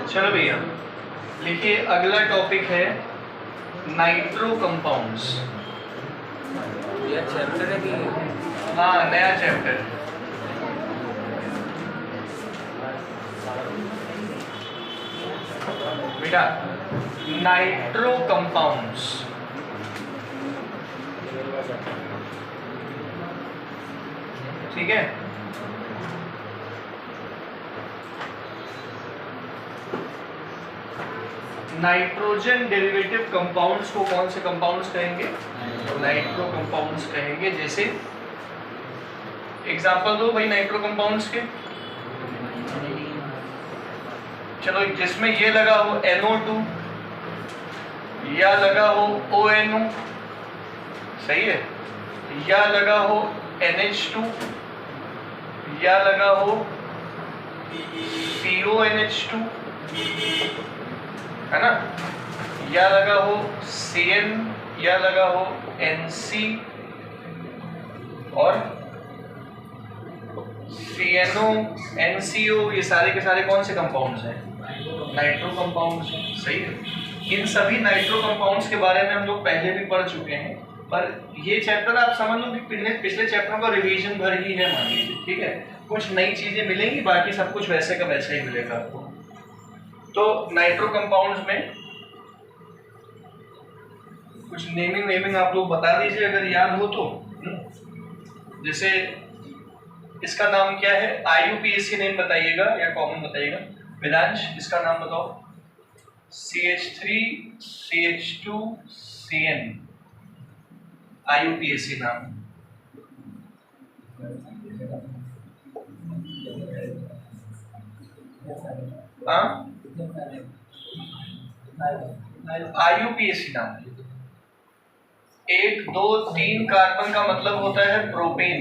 चलो भैया लिखिए, अगला टॉपिक है नाइट्रो कंपाउंड्स। यह चैप्टर है कि हाँ, नया चैप्टर। बेटा नाइट्रो कंपाउंड्स, ठीक है। नाइट्रोजन डेरिवेटिव कंपाउंड्स को कौन से कंपाउंड्स कहेंगे? नाइट्रो कंपाउंड्स कहेंगे। जैसे एग्जांपल दो भाई नाइट्रो कंपाउंड्स के। चलो, जिसमें ये लगा हो NO2 या लगा हो ONO, सही है, या लगा हो NH2 या लगा हो CONH2, है ना, या लगा हो CN या लगा हो NC और CNO NCO, ये सारे के सारे कौन से कंपाउंड्स हैं? नाइट्रो कंपाउंड्स हैं, सही है। इन सभी नाइट्रो कंपाउंड्स के बारे में हम लोग पहले भी पढ़ चुके हैं, पर ये चैप्टर आप समझ लो कि पिछले चैप्टरों का रिवीजन भर ही है, मान लीजिए, ठीक है। कुछ नई चीजें मिलेंगी, बाकी सब कुछ वैसे का वैसा ही मिलेगा आपको। तो नाइट्रो कंपाउंड्स में कुछ नेमिंग आप लोग बता दीजिए अगर याद हो तो। जैसे इसका नाम क्या है? IUPAC नेम बताइएगा या कॉमन बताइएगा। वेदांश, इसका नाम बताओ। CH3 CH2 CN, IUPAC नाम। हाँ, IUPAC नाम। 1 2 3 कार्बन का मतलब होता है प्रोपेन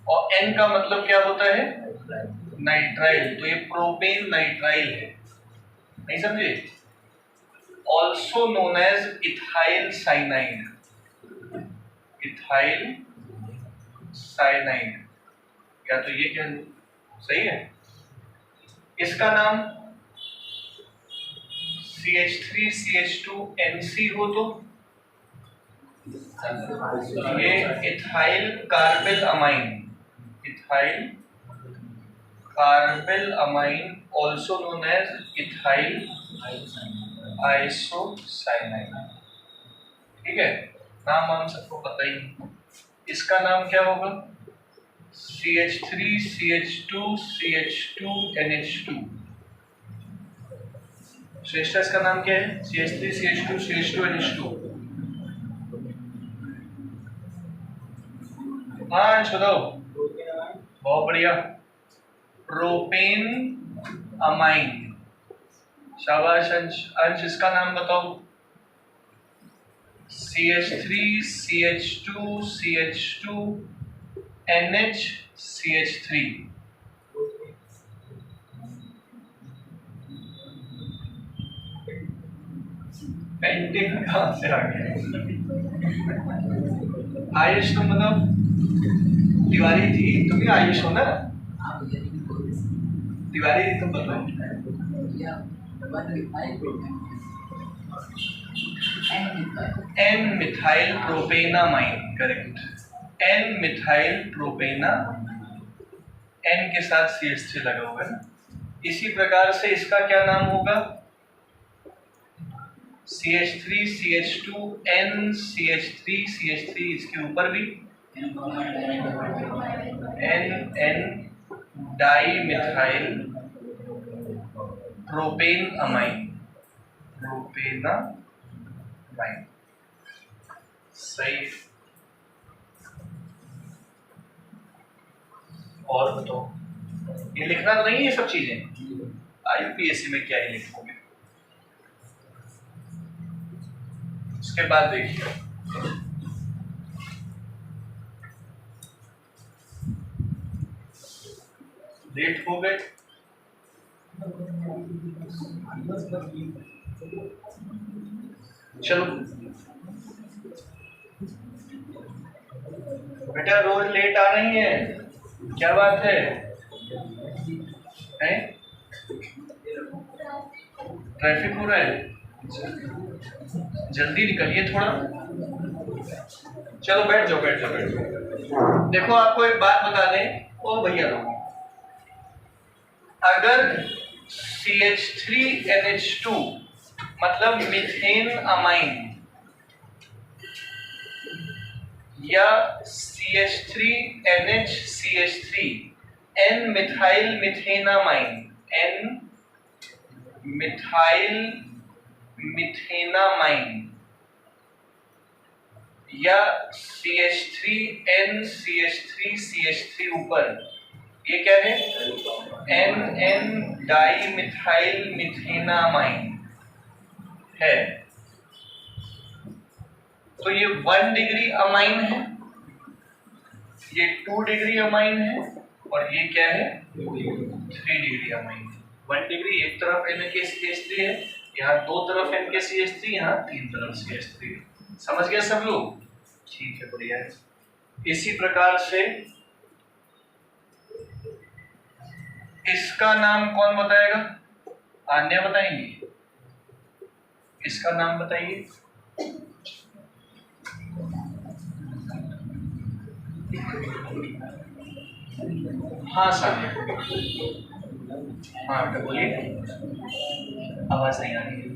और N का मतलब क्या होता है? नाइट्राइल। तो ये प्रोपेन नाइट्राइल है, नहीं समझे? Also known as ethyl cyanide. Ethyl cyanide, या तो ये क्या, सही है। इसका नाम CH3 CH2 NC हो तो ये ethyl carbyl amine. Ethyl carbyl amine also known as ethyl isocyanide, ठीक है। नाम हम सबको पता ही। इसका नाम क्या होगा? CH3 CH2 CH2 NH2। श्रेष्ठा, इसका नाम क्या है? CH3 CH2 CH2 NH2। हाँ अंश बताओ। बहुत बढ़िया, प्रोपेन अमाइन। शाबाश अंश। अंश, इसका नाम बताओ। CH3 CH2 CH2 NH CH3। Painting कहाँ से आ गया? आयुष, तुम बताओ। तिवारी थी, तुम भी आयुष हो ना? तिवारी थी, तुम बताओ। N methyl propanamine, correct. N methyl प्रोपेना, N के साथ CH3 लगा हुआ है ना। इसी प्रकार से इसका क्या नाम होगा? CH3 CH2 N CH3 CH3, इसके ऊपर भी N di methyl propane amine. Propanamine, सही। और बताओ, ये लिखना तो नहीं है ये सब चीजें? IUPAC में क्या ही लिखोगे। इसके बाद देखिए, लेट हो गए। चलो बेटा, रोज लेट आ रही है, क्या बात है? हैं? ट्रैफिक हो रहा है, जल्दी निकलिए थोड़ा। चलो बैठ जाओ बैठ जाओ बैठ जाओ। देखो आपको एक बात बता दें ओ भैया लोग, अगर CH3NH2 मतलब मीथेन अमाइन या CH3NH CH3 N methyl methenamine N methyl methenamine या CH3N CH3 ऊपर, ये क्या है NN डाई मिथाइल मिथेनामाइन है, तो ये 1 डिग्री अमाइन है, ये 2 डिग्री अमाइन है, और ये क्या है 3 डिग्री अमाइन है। 1 डिग्री एक तरफ NKCH3 है, यहाँ 2 तरफ NKCH3, यहाँ 3 तरफ CH3 है। समझ गए सब लोग? ठीक है, बढ़िया है। इसी प्रकार से इसका नाम कौन बताएगा? आन्या बताएंगी। इसका नाम बताइए। हाँ सान्या, हाँ तो बोलिए, आवाज नहीं आ रही है,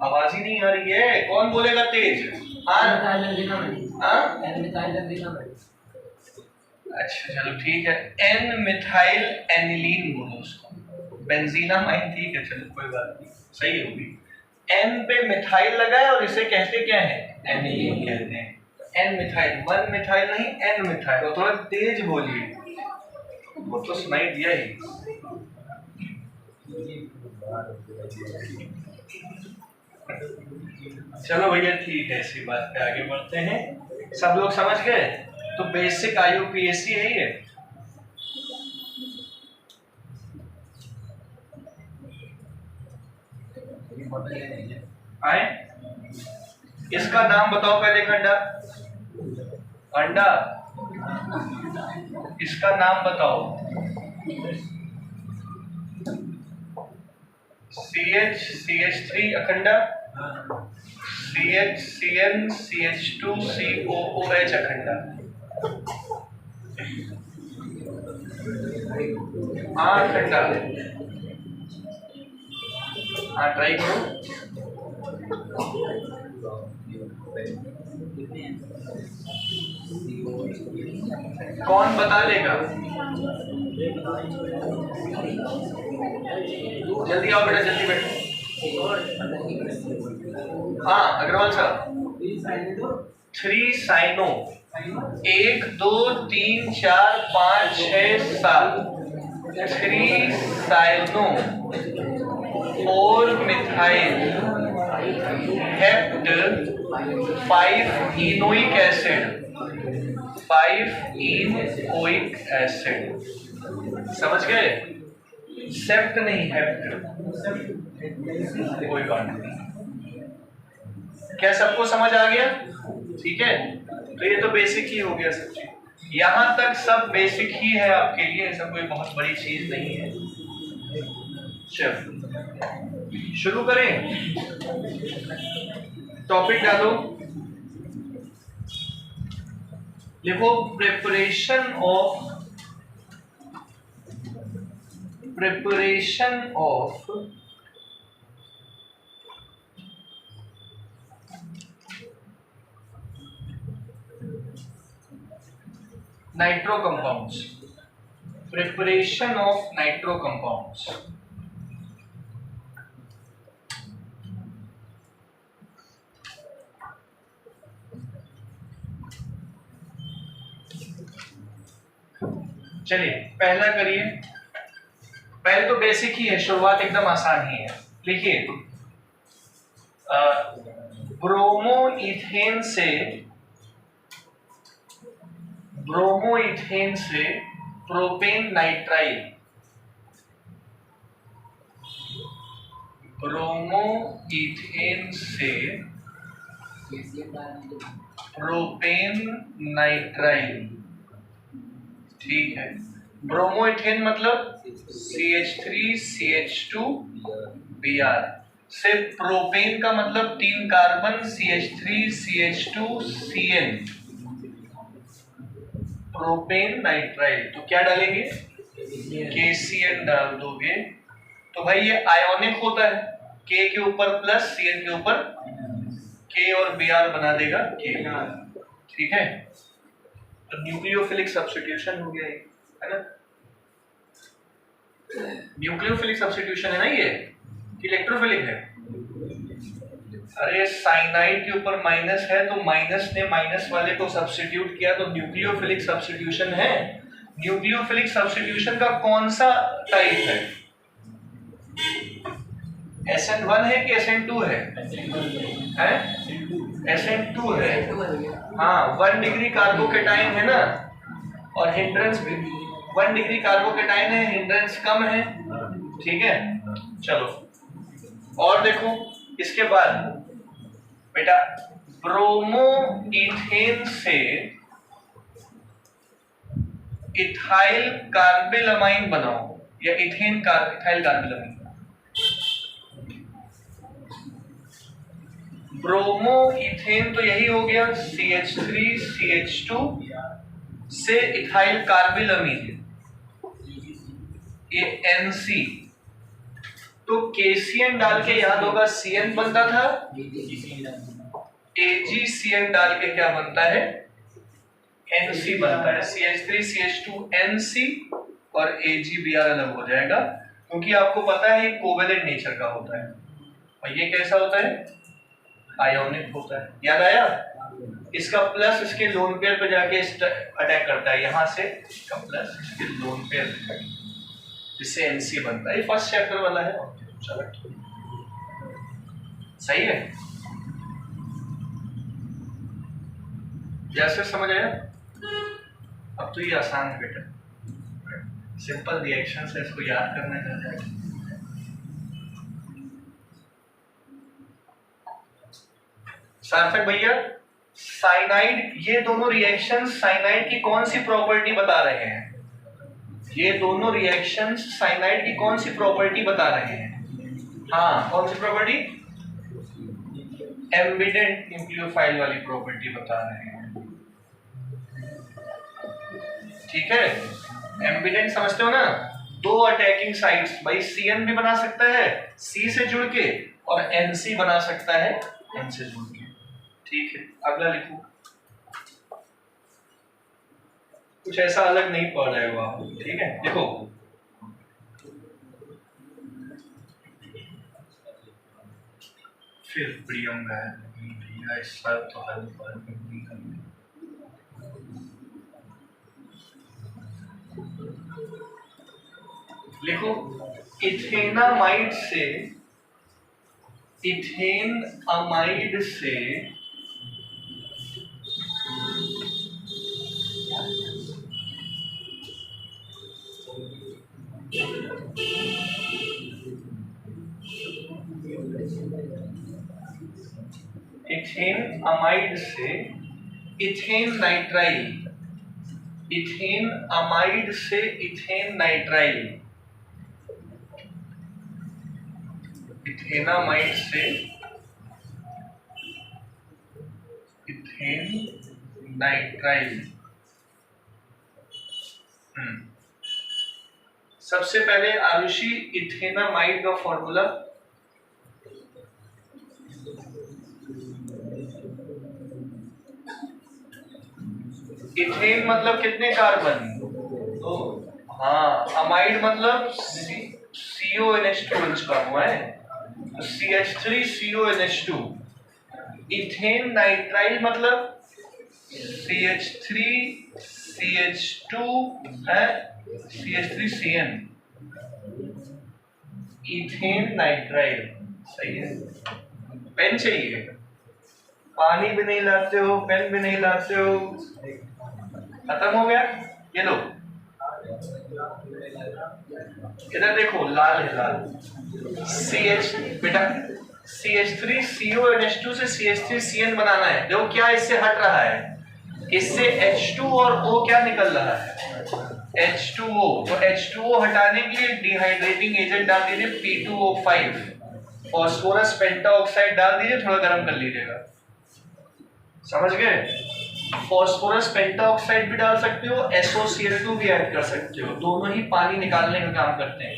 आवाज ही नहीं आ रही है, कौन बोलेगा तेज? अच्छा चलो ठीक है, N मिथाइल एनिलीन बोलो उसको, बेंजीनामाइन, ठीक है चलो कोई बात नहीं, सही होगी। N पे मिथाइल लगा है और इसे कहते क्या है? एनिलीन कहते हैं। N मिथाइल, 1 मिथाइल नहीं N मिथाइल, और थोड़ा तेज बोलिए, वो तो सुनाई दिया ही। चलो भैया ठीक है, इसी बात पे आगे बढ़ते हैं। सब लोग समझ गए? तो बेसिक IUPAC है ये। आए, इसका नाम बताओ पहले। खंडा, अंडा, इसका नाम बताओ। CH CH3 Akhanda, CH CN CH2 COOH Akhanda. Akhanda, हाँ ट्राई करो। कौन बता लेगा? जल्दी आओ बेटा, जल्दी बैठो। हाँ अग्रवाल साहब, 3 cyano, 1 2 3 4 5 6 7, 3 cyano 4 methyl hept 5 enoic acid, 5 enoic acid. समझ गए? सेप्ट नहीं, हेप्ट। कोई बात नहीं, क्या सबको समझ आ गया? ठीक है, तो ये तो बेसिक ही हो गया सब चीज, यहाँ तक सब बेसिक ही है आपके लिए, ऐसा कोई बहुत बड़ी चीज नहीं है। चलो शुरू करें, टॉपिक डालो, लिखो preparation of nitro compounds, preparation of nitro compounds. चलिए पहला करिए, पहले तो बेसिक ही है, शुरुआत एकदम आसान ही है। लिखिए ब्रोमोइथेन से प्रोपेन नाइट्राइल, ब्रोमोइथेन से प्रोपेन नाइट्राइल, ठीक है। ब्रोमो इथेन मतलब CH3CH2Br से प्रोपेन का मतलब 3 कार्बन CH3CH2Cn, प्रोपेन नाइट्राइल। तो क्या डालेंगे? KCN डाल दोगे तो भाई ये आयोनिक होता है, K के ऊपर प्लस Cn के ऊपर K और Br बना देगा K। ठीक है, तो न्यूक्लियोफिलिक सब्स्टिट्यूशन हो गया ये, है ना? न्यूक्लियोफिलिक सब्स्टिट्यूशन है ना ये, इलेक्ट्रोफिलिक है? अरे साइनाइड के ऊपर माइनस है तो माइनस ने माइनस वाले को सब्स्टिट्यूट किया तो न्यूक्लियोफिलिक सब्स्टिट्यूशन है। न्यूक्लियोफिलिक सब्स्टिट्यूशन का कौन सा टाइप है? SN1 है कि SN2 है? SN2 है। हाँ, 1 डिग्री कार्बोकेटाइन है ना, और हिंड्रेंस भी 1 डिग्री कार्बोकेटाइन है, हिंड्रेंस कम है। ठीक है, चलो और देखो इसके बाद बेटा, ब्रोमो इथेन से इथाइल कार्बिलमाइन बनाओ, या इथाइल कार्बिलमाइन। ब्रोमो इथेन तो यही हो गया, CH3CH2 से इथाइल कार्बिलमाइन, ये NC। तो KCN डाल के याद होगा CN बनता था, AgCN डाल के क्या बनता है? NC बनता है। CH3CH2NC और AgBr अलग हो जाएगा, क्योंकि आपको पता है ये कोवेलेंट नेचर का होता है, और ये कैसा होता है? आयोनिक होता है। याद आया? इसका प्लस इसके लोन पेयर पे जाके अटैक करता है, यहां से इसका प्लस इसके लोन पेयर पे, जिससे NC बनता है। ये फर्स्ट चैप्टर वाला है। चलो सही है, जैसे समझ आया? अब तो ये आसान है बेटा, सिंपल रिएक्शन से इसको याद करना चाहता है। सार्थक भैया, साइनाइड, ये दोनों रिएक्शन साइनाइड की कौन सी प्रॉपर्टी बता रहे हैं? ये दोनों रिएक्शंस साइनाइड की कौन सी प्रॉपर्टी बता रहे हैं? हाँ, कौन सी प्रॉपर्टी? एम्बिडेंट न्यूक्लियोफाइल वाली प्रॉपर्टी बता रहे हैं। ठीक है, एम्बिडेंट समझते हो ना? दो अटैकिंग साइड्स, भाई CN भी बना सकता है C से जुड़ के, और NC बना सकता है N से जुड़ के। ठीक है, अगला लिखो। कुछ ऐसा अलग नहीं पढ़ रहे हो आप, ठीक है? देखो, फिर प्रियंका है भैया, इस साल तो हल नहीं करने। लिखो, इथेनामाइड से, इथेन अमाइड से इथेन अमाइड से इथेन नाइट्राइल, इथेन अमाइड से इथेन नाइट्राइल, इथेनामाइड से इथेन नाइट्राइल। सबसे पहले आरुषि, इथेनामाइड का फॉर्मूला। इथेन मतलब कितने कार्बन? तो हाँ, अमाइड मतलब CONH2 बना हुआ है, तो CH3CONH2। इथेन नाइट्राइल मतलब CH3CH2 है, CH3CN, इथेन नाइट्राइल। सही है। पेन चाहिए? पानी भी नहीं लाते हो, पेन भी नहीं लाते हो, खत्म हो गया। ये लो, इधर देखो, लाल है, लाल। CH बेटा, CH3CONH2 से CH3CN बनाना है। देखो क्या इससे हट रहा है, इससे H2 और O क्या निकल रहा है? H2O। तो H2O हटाने के लिए डिहाइड्रेटिंग एजेंट डाल दीजिए P2O5, फास्फोरस पेंटाऑक्साइड डाल दीजिए, थोड़ा गर्म कर लीजिएगा। समझ गए? फास्फोरस पेंटाऑक्साइड भी डाल सकते हो, SOCl2 भी ऐड कर सकते हो, दोनों ही पानी निकालने का काम करते हैं।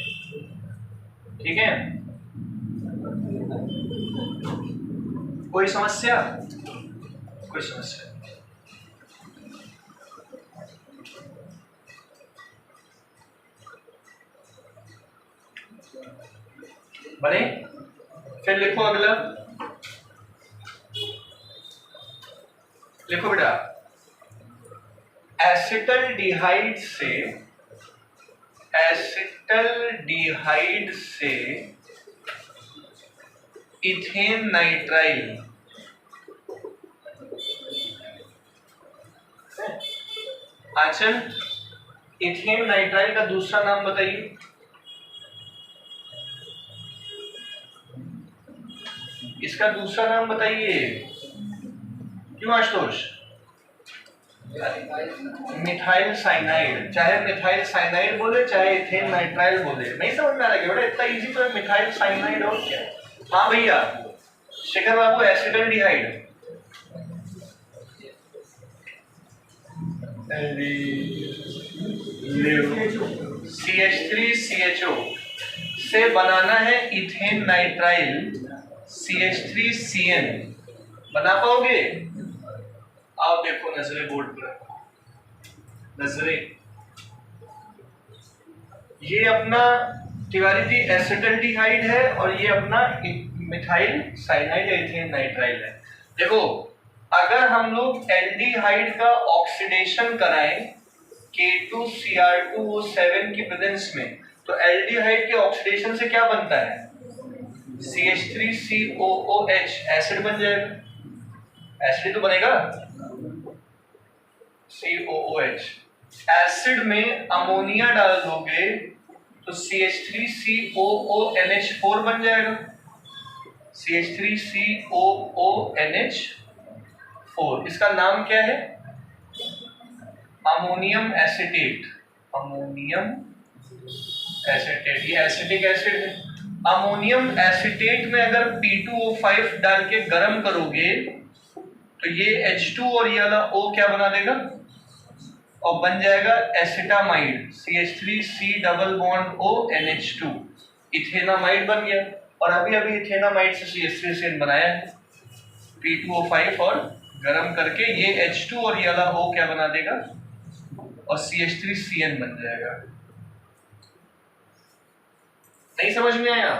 ठीक है, कोई समस्या? कोई समस्या? बने? फिर लिखो अगला, लिखो बेटा, एसिटल्डिहाइड से ethane nitrile, Aanchal ethane nitrile का दूसरा नाम बताइए। इसका दूसरा नाम बताइए। क्यों आशुतोष? Methyl cyanide. चाहे मिथाइल साइनाइड बोले चाहे इथेन नाइट्राइल बोले, नहीं समझ में आ रहा बेटा? इतना इजी तो है, मिथाइल साइनाइड और क्या। हाँ भैया शेखर बाबू, एसिटल्डिहाइड CH3CHO से बनाना है इथेन नाइट्राइल CH3CN। बना पाओगे? आओ देखो नजरे बोर्ड पर, नजरे। ये अपना तिवारी जी एसिटल्डिहाइड है और ये अपना मिथाइल साइनाइड या इथेन नाइट्राइल है। देखो अगर हम लोग एल्डिहाइड का ऑक्सीडेशन कराएं K2Cr2O7 की प्रेजेंस में, तो एल्डिहाइड के ऑक्सीडेशन से क्या बनता है? CH3COOH, एसिड बन जाएगा। एसिड तो बनेगा, COOH। एसिड में अमोनिया डाल दोगे तो CH3COONH4 बन जाएगा। CH3COONH4, इसका नाम क्या है? Ammonium acetate. अमोनियम एसिटेट, ये एसिटिक एसिड है। अमोनियम एसिटेट में अगर P2O5 डाल के गर्म करोगे तो ये H2 और ये वाला O क्या बना देगा और बन जाएगा एसिटामाइड, CH3C+ONH2, इथेनामाइड बन गया। और अभी अभी इथेनामाइड से CH3CN बनाया है, P2O5 और गर्म करके ये H2 और ये वाला O क्या बना देगा और CH3CN बन जाएगा। नहीं समझ में आया?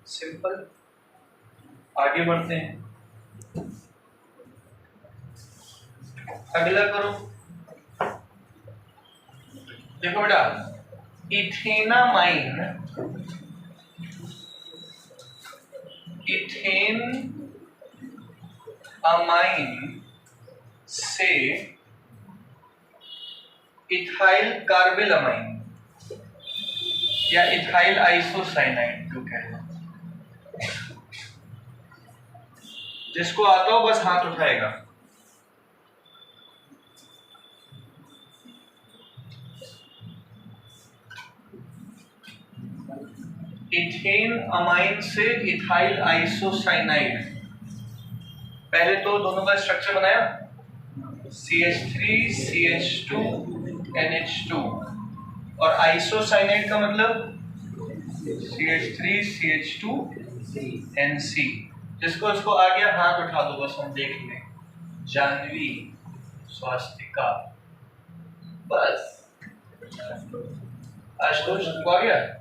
सिंपल। आगे बढ़ते हैं, अगला करो। देखो बेटा, इथेनामाइन, इथेन अमाइन से इथाइल कार्बिलमाइन या इथाइल आइसोसाइनाइड जो कहते हैं। जिसको आता हो बस हाथ उठाएगा। इथेन अमाइन से इथाइल आइसोसाइनाइड। पहले तो दोनों का स्ट्रक्चर बनाया, CH3CH2NH2, और आइसोसाइनाइड का मतलब CH3CH2NC। जिसको इसको आ गया हाथ उठा दो, बस हम देख लें। जानवी, स्वास्तिका, बस। आशुतोष को आ गया?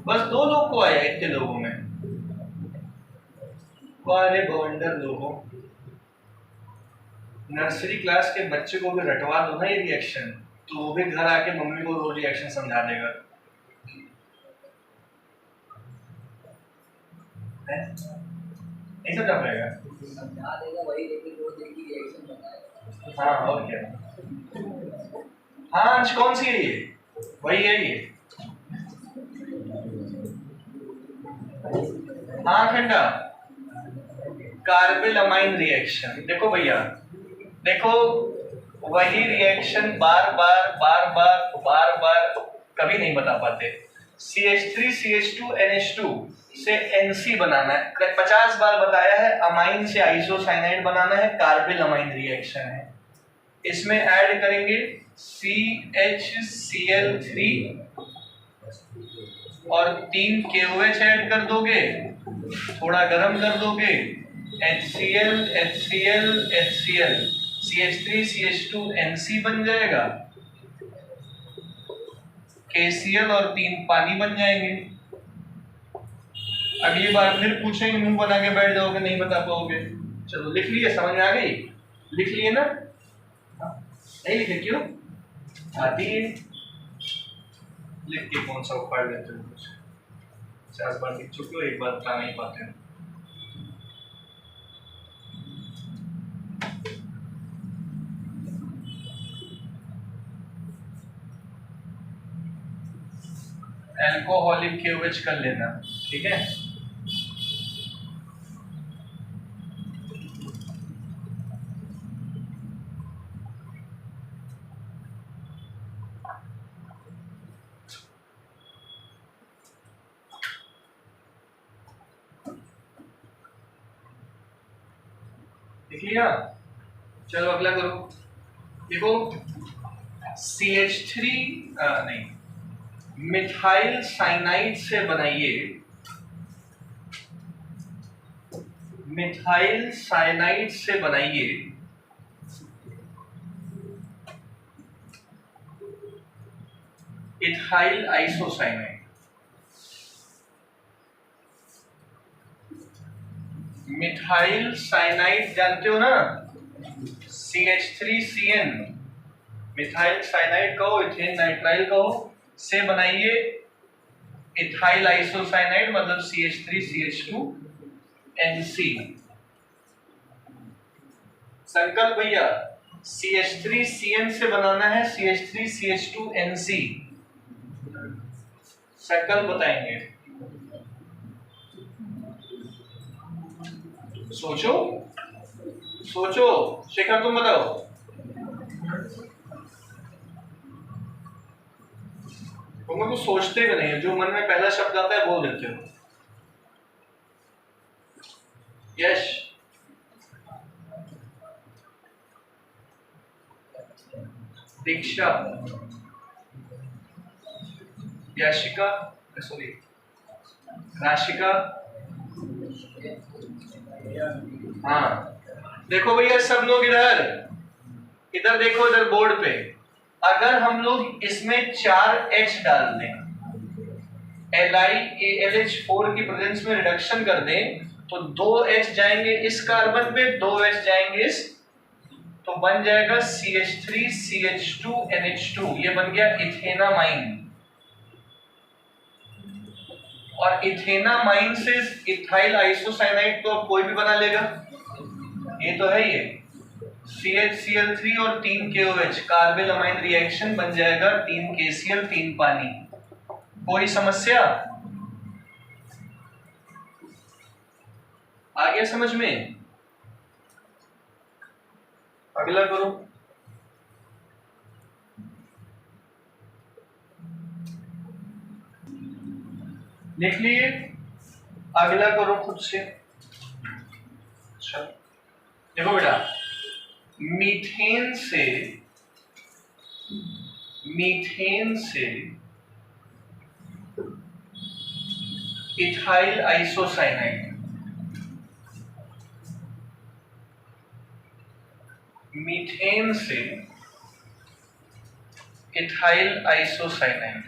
बस दो लोग को आया इतने लोगों में। वारे बवंडर लोगों, नर्सरी क्लास के बच्चे को भी रटवा दो ना ये रिएक्शन, तो वो भी घर आके मम्मी को वो रिएक्शन समझा देगा। नहीं समझा पाएगा? समझा देगा वही, लेकिन वो देखी रिएक्शन बताएगा। हाँ और क्या। हाँ आज कौन सी है ये? वही है ये। हाँ खंडा, कार्बिलमाइन रिएक्शन। देखो भैया देखो वही रिएक्शन बार बार कभी नहीं बता पाते। CH3 CH2 NH2 से NC बनाना है, 50 बार बताया है। अमाइन से आइसोसाइनाइड बनाना है, कार्बिल अमाइन रिएक्शन है। इसमें ऐड करेंगे CHCl3 और 3 KOH ऐड कर दोगे, थोड़ा गर्म कर दोगे, HCl HCl HCl CH3 CH2 NC बन जाएगा, KCl और 3 पानी बन जाएंगे। अगली बार फिर पूछेंगे, मुंह बना के बैठ जाओगे, नहीं बता पाओगे। चलो लिख लिए, समझ में आ गई? लिख लिए ना? नहीं लिखे क्यों? आती है लिख के कौन सा उखाड़ लेते हो? 50 बार लिख चुके हो, एक बार बता नहीं पाते हो। एल्कोहलिक KOH कर लेना, ठीक है? लिख लिया? चलो अगला करो। देखो CH3 नहीं, मिथाइल साइनाइड से बनाइए, मिथाइल साइनाइड से बनाइए इथाइल आइसोसाइनाइड। मिथाइल साइनाइड जानते हो ना, CH3CN, मिथाइल साइनाइड कहो, इथेन नाइट्राइल कहो, से बनाइए इथाइल आइसोसाइनाइड, मतलब CH3CH2NC। संकल्प भैया, CH3CN से बनाना है CH3CH2NC। संकल्प बताएंगे, सोचो सोचो। शेखर तुम बताओ। तुम कुछ सोचते भी नहीं है, जो मन में पहला शब्द आता है बोल देते हो। यश, दीक्षा, याशिका, सॉरी राशिका। हाँ देखो भैया, सब लोग इधर इधर देखो, इधर बोर्ड पे। अगर हम लोग इसमें 4 H डाल दें, LiAlH4 की प्रेजेंस में रिडक्शन कर दें, तो 2 H जाएंगे इस कार्बन पे, 2 H जाएंगे इस, तो बन जाएगा CH3CH2NH2। ये बन गया इथेनामाइन। और इथेनामाइन से इथाइल आइसोसाइनाइड तो अब कोई भी बना लेगा, ये तो है। ये CHCl3 और 3 KOH, कार्बिल अमाइन रिएक्शन बन जाएगा 3 KCl 3 पानी। कोई समस्या आ गया समझ में? अगला करो। लिख लिए? अगला करो खुद से। अच्छा देखो बेटा, मीथेन से इथाइल आइसोसाइनाइड, मीथेन से इथाइल आइसोसाइनाइड।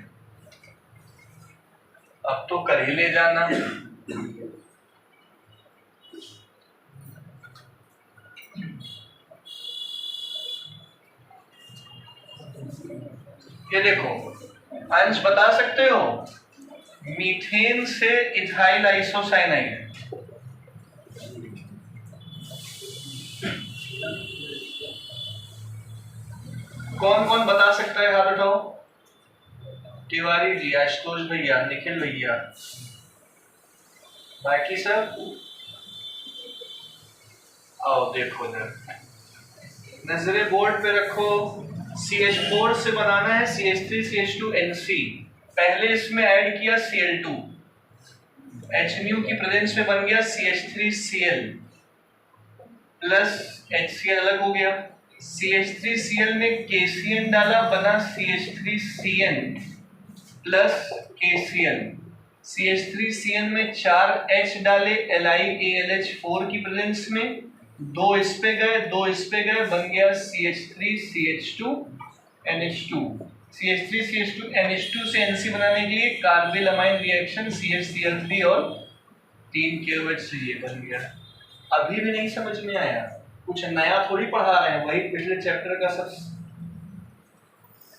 अब तो कर ही ले जाना। ये देखो, अंश बता सकते हो, मीथेन से इथाइल आइसोसाइनाइड। कौन कौन बता सकता है, हाथ उठाओ। तिवारी जी, आशुतोष भैया, निखिल भैया, बाकी सब आओ देखो इधर। नजरे बोर्ड पे रखो। CH4 से बनाना है CH3CH2NC। पहले इसमें ऐड किया Cl2, HNu की प्रेजेंस में बन गया CH3Cl प्लस HCl अलग हो गया। CH3Cl में KCN डाला, बना CH3CN प्लस KCl। CH3CN में 4 H डाले LiAlH4 की प्रेजेंस में, 2 इस पे गए 2 इस पे गए, बन गया CH3CH2NH2। CH3CH2NH2 से NC बनाने के लिए कार्बिल अमाइन रिएक्शन CHCl3 और 3 KOH से ये बन गया। अभी भी नहीं समझ में आया? कुछ नया थोड़ी पढ़ा रहे हैं, वही पिछले चैप्टर का सब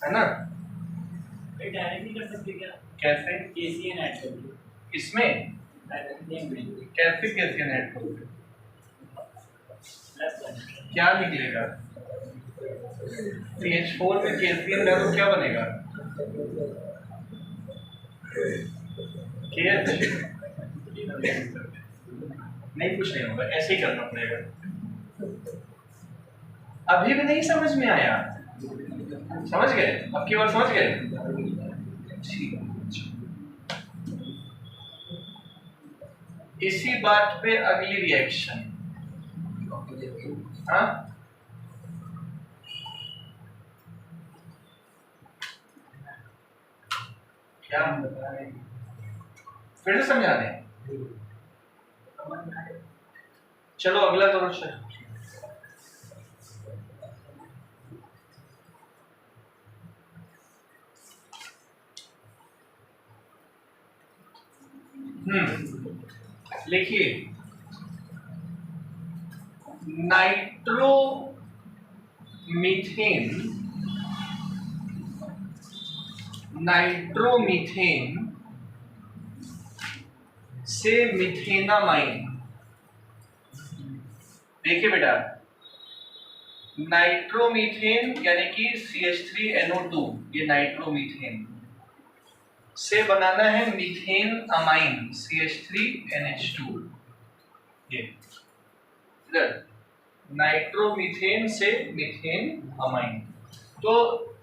है ना। डायरेक्टली कर सकते क्या? कैसे? KCN ऐड कर दो इसमें। कैसे KCN ऐड करोगे? क्या निकलेगा? CH4 में KCN डालो, क्या बनेगा? KH नहीं, कुछ नहीं होगा, ऐसे ही करना पड़ेगा। अभी भी नहीं समझ में आया? समझ गए? अब की बार समझ गए? ठीक। इसी बात पे अगली रिएक्शन। हाँ, क्या बता रहे हैं? फिर से समझा दें। चलो अगला करो। चलो लिखिए, नाइट्रोमीथेन से मिथेनामाइन। देखिए बेटा, नाइट्रोमीथेन यानी कि CH3NO2, ये नाइट्रोमीथेन से बनाना है मीथेन अमाइन CH3NH2। ये नाइट्रोमीथेन से मीथेन अमाइन। तो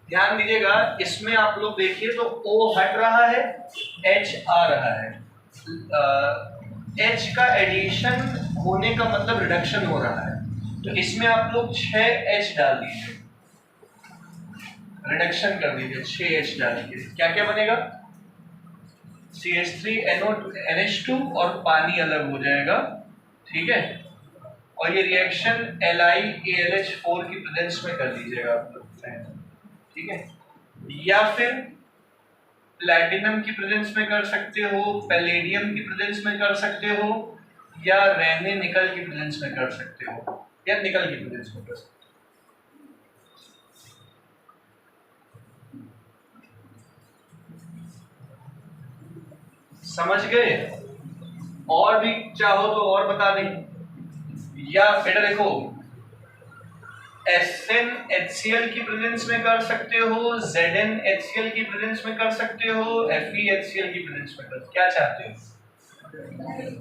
ध्यान दीजिएगा, इसमें आप लोग देखिए तो O हट रहा है, H आ रहा है। H का एडिशन होने का मतलब रिडक्शन हो रहा है, तो इसमें आप लोग 6H डाल दीजिए, रिडक्शन कर दीजिए, 6H डाल दीजिए। क्या क्या बनेगा? CH3NH2 और पानी अलग हो जाएगा, ठीक है। और ये रिएक्शन LiAlH4 की प्रेजेंस में कर दीजिएगा आप लोग, ठीक है। या फिर प्लैटिनम की प्रेजेंस में कर सकते हो, पैलेडियम की प्रेजेंस में कर सकते हो, या रेने निकल की प्रेजेंस में कर सकते हो, या निकल की प्रेजेंस में कर सकते हो। समझ गए? और भी चाहो तो और बता दें, या बेटा देखो, SnHCl की प्रेजेंस में कर सकते हो, ZnHCl की प्रेजेंस में कर सकते हो, FeHCl की प्रेजेंस में कर, क्या चाहते हो?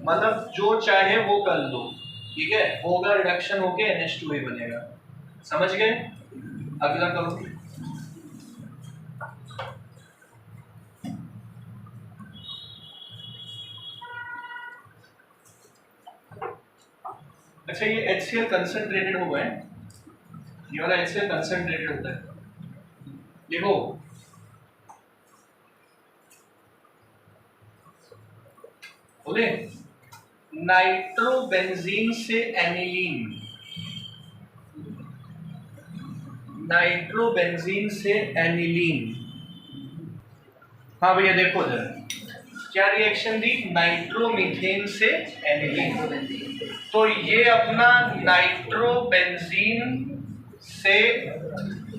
मतलब जो चाहे वो कर लो, ठीक है। होगा रिडक्शन होके NH2 ही बनेगा। समझ गए? अगला करो। अच्छा, ये HCl कंसंट्रेटेड हो गए, ये वाला HCl कंसंट्रेटेड होता है। देखो, बोले नाइट्रोबेंजीन से एनिलीन, नाइट्रोबेंजीन से एनिलीन। हाँ भैया देखो जरा, क्या रिएक्शन दी? नाइट्रोमीथेन से एनिलीन। तो ये अपना नाइट्रोबेंजीन से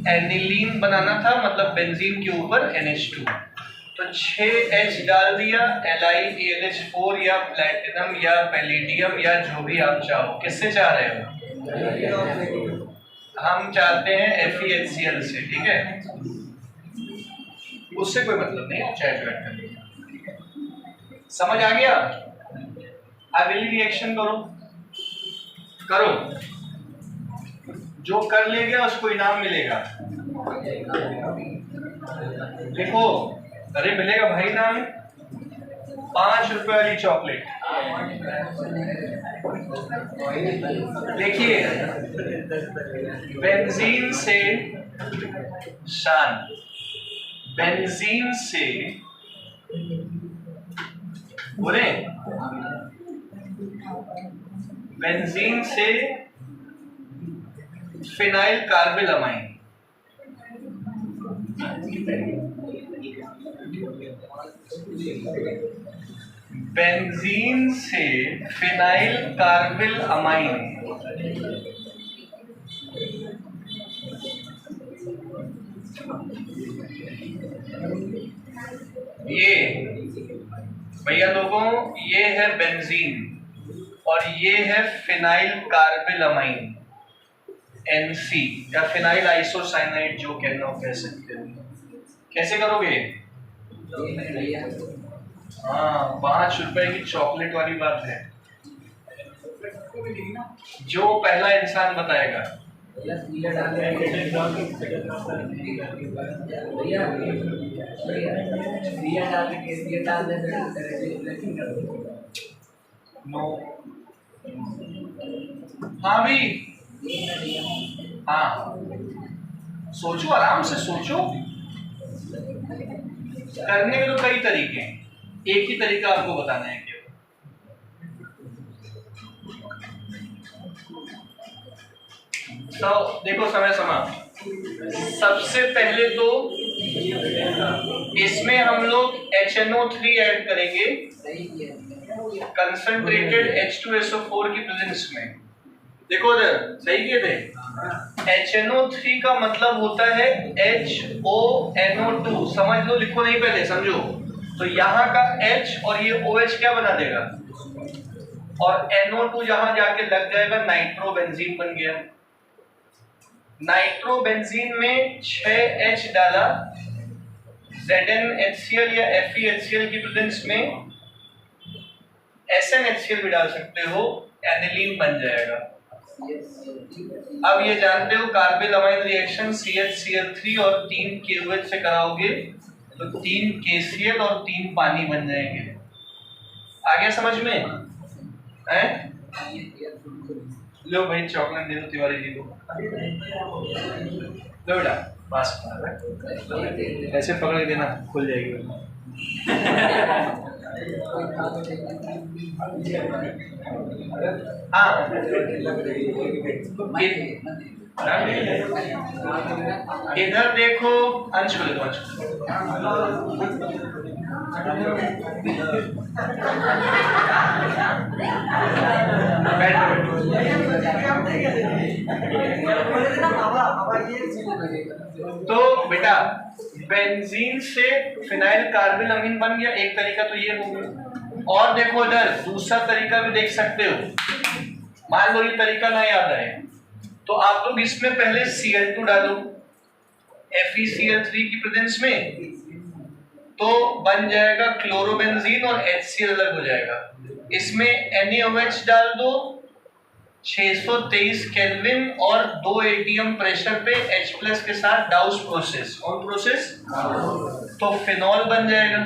एनिलीन बनाना था, मतलब बेंजीन के ऊपर NH2। तो 6H डाल दिया, LiAlH4 या प्लैटिनम या पैलेडियम या जो भी आप चाहो। किससे चाह रहे हो? हम चाहते हैं FeHCl से, ठीक है। उससे कोई मतलब नहीं, आप चाहे ज्वाइन कर लीजिए। समझ आ गया? अगली रिएक्शन करो, करो। जो कर ले गया उसको इनाम मिलेगा। देखो, अरे मिलेगा भाई इनाम, 5 रुपए वाली चॉकलेट। देखिए, बेंजीन से शान, बेंजीन से बोले, बेंजीन से फिनाइल कार्बिलमाइन, बेंजीन से फिनाइल कार्बिल अमाइन, ये भैया लोगों, ये है बेंजीन और ये है फिनाइल कार्बिल अमाइन, NC या फिनाइल आइसोसाइनाइड जो कहना हो कह सकते हो। कैसे करोगे? हाँ, 5 रुपए की चॉकलेट वाली बात है। जो पहला इंसान बताएगा। नो, हाँ भी, हाँ सोचो, आराम से सोचो। करने में तो कई तरीके हैं, एक ही तरीका आपको बताना है केवल। तो देखो, समय समाप्त। सबसे पहले तो इसमें हम लोग HNO3 ऐड करेंगे कंसंट्रेटेड H2SO4 की प्रेजेंस में। देखो उधर, सही किए थे। HNO3 का मतलब होता है HONO2, समझ लो, लिखो नहीं पहले, समझो। तो यहाँ का H और ये OH क्या बना देगा, और NO2 जहां जाके लग जाएगा, नाइट्रोबेंजीन बन गया। नाइट्रोबेंजीन में 6H डाला, ZnHCl या FeHCl की प्रेजेंस में SnHCl भी डाल सकते हो, एनिलीन बन जाएगा। अब ये जानते हो, कार्बिल अमाइन रिएक्शन CHCl3 और 3 KOH से कराओगे तो 3 KCl और 3 पानी बन जाएंगे। आ गया समझ में? हैं? लो भाई, चॉकलेट दे दो तिवारी जी को। लो बेटा, बस ऐसे पकड़ के देना, खुल जाएगी। हाँ, इधर देखो, अंश को देखो, अंश तो बेटा, बेंजीन से फिनाइल कार्बिल अमीन बन गया, एक तरीका तो ये हो गया। और देखो इधर दूसरा तरीका भी देख सकते हो। मान लो ये तरीका ना याद आए तो आप लोग इसमें पहले Cl2 डालो FeCl3 की प्रेजेंस में, तो बन जाएगा क्लोरोबेंजीन और HCl अलग हो जाएगा। इसमें NaOH डाल दो 623 केल्विन और 2 atm प्रेशर पे H+ के साथ डाउस प्रोसेस, कौन प्रोसेस? तो फिनॉल बन जाएगा।